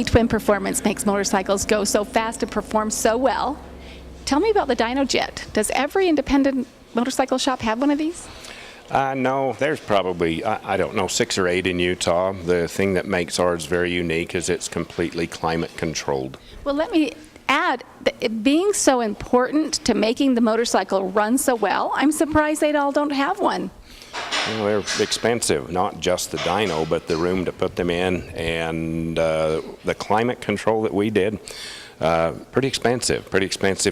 V-Twin Performance makes motorcycles go so fast and perform so well. Tell me about the Dyno Jet. Does every independent motorcycle shop have one of these? No, there's probably, I don't know, 6 or 8 in Utah. The thing that makes ours very unique is it's completely climate controlled. Well, let me add, it being so important to making the motorcycle run so well, I'm surprised they all don't have one. Well, they're expensive, not just the dyno, but the room to put them in and the climate control that we did. Pretty expensive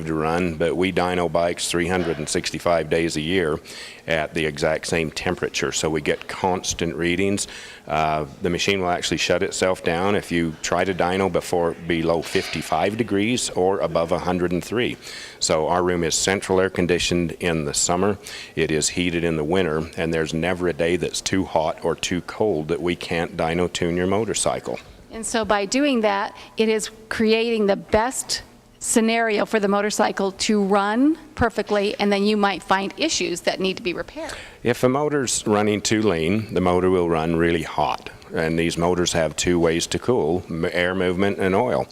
to run, but we dyno bikes 365 days a year at the exact same temperature, so we get constant readings. The machine will actually shut itself down if you try to dyno before below 55 degrees or above 103. So our room is central air conditioned in the summer, it is heated in the winter, and there's never a day that's too hot or too cold that we can't dyno tune your motorcycle. And so by doing that, it is creating the best scenario for the motorcycle to run perfectly, and then you might find issues that need to be repaired. If a motor's running too lean, the motor will run really hot. And these motors have 2 ways to cool, air movement and oil.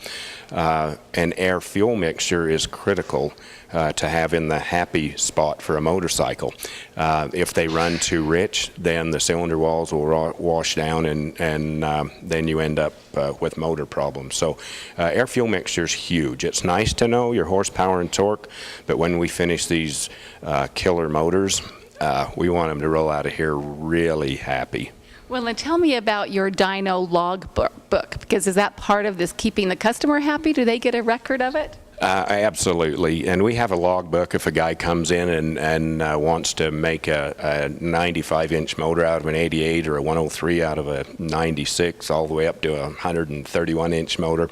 An air-fuel mixture is critical to have in the happy spot for a motorcycle. If they run too rich, then the cylinder walls will wash down and then you end up with motor problems. So air-fuel mixture is huge. It's nice to know your horsepower and torque, but when we finish these killer motors, we want them to roll out of here really happy. Well, then tell me about your dyno log book, because is that part of this keeping the customer happy? Do they get a record of it? Absolutely, and we have a log book if a guy comes in and wants to make a 95-inch motor out of an 88 or a 103 out of a 96 all the way up to a 131-inch motor.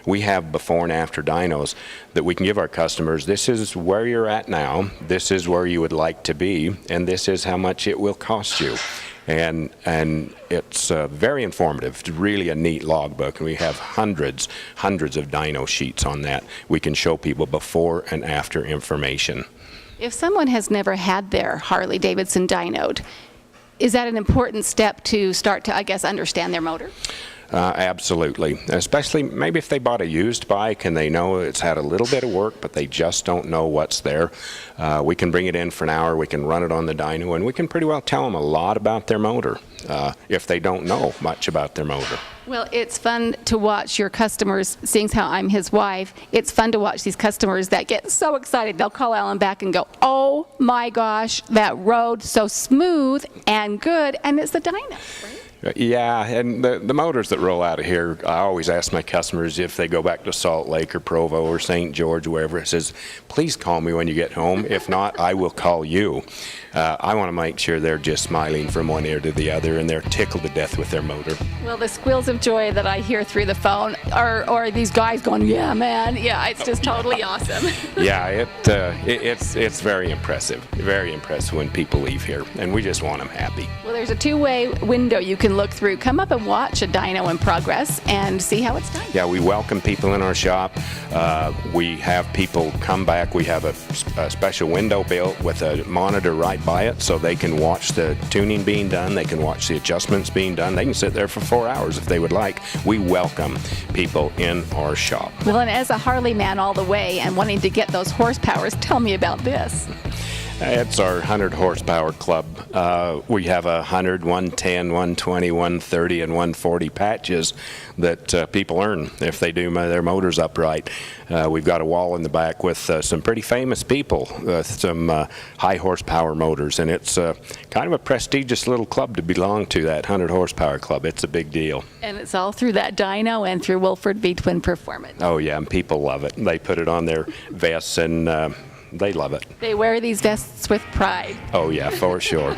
We have before and after dynos that we can give our customers. This is where you're at now, this is where you would like to be, and this is how much it will cost you. And it's very informative. It's really a neat logbook, and we have hundreds of dyno sheets on that. We can show people before and after information. If someone has never had their Harley-Davidson dynoed, is that an important step to start to, I guess, understand their motor? Absolutely, especially maybe if they bought a used bike and they know it's had a little bit of work, but they just don't know what's there. We can bring it in for an hour, we can run it on the dyno, and we can pretty well tell them a lot about their motor if they don't know much about their motor. Well, it's fun to watch your customers, seeing how I'm his wife, it's fun to watch these customers that get so excited. They'll call Alan back and go, oh my gosh, that road so smooth and good, and it's the dyno, right? Yeah, and the motors that roll out of here, I always ask my customers if they go back to Salt Lake or Provo or St. George, wherever, it says, please call me when you get home. If not, I will call you. I want to make sure they're just smiling from one ear to the other and they're tickled to death with their motor. Well, the squeals of joy that I hear through the phone are these guys going, yeah, man, yeah, it's just totally awesome. Yeah, it's very impressive when people leave here, and we just want them happy. Well, there's a 2-way window you can look through. Come up and watch a dyno in progress and see how it's done. Yeah, we welcome people in our shop. We have people come back. We have a special window built with a monitor right by it so they can watch the tuning being done, they can watch the adjustments being done, they can sit there for 4 hours if they would like. We welcome people in our shop. Well, and as a Harley man all the way and wanting to get those horsepowers, tell me about this. It's our 100 horsepower club. We have 100, 110, 120, 130, and 140 patches that people earn if they do their motors upright. We've got a wall in the back with some pretty famous people, some high horsepower motors, and it's kind of a prestigious little club to belong to, that 100 horsepower club. It's a big deal. And it's all through that dyno and through Wolford V-Twin Performance. Oh yeah, and people love it. They put it on their vests and they love it. They wear these vests with pride. Oh yeah, for sure.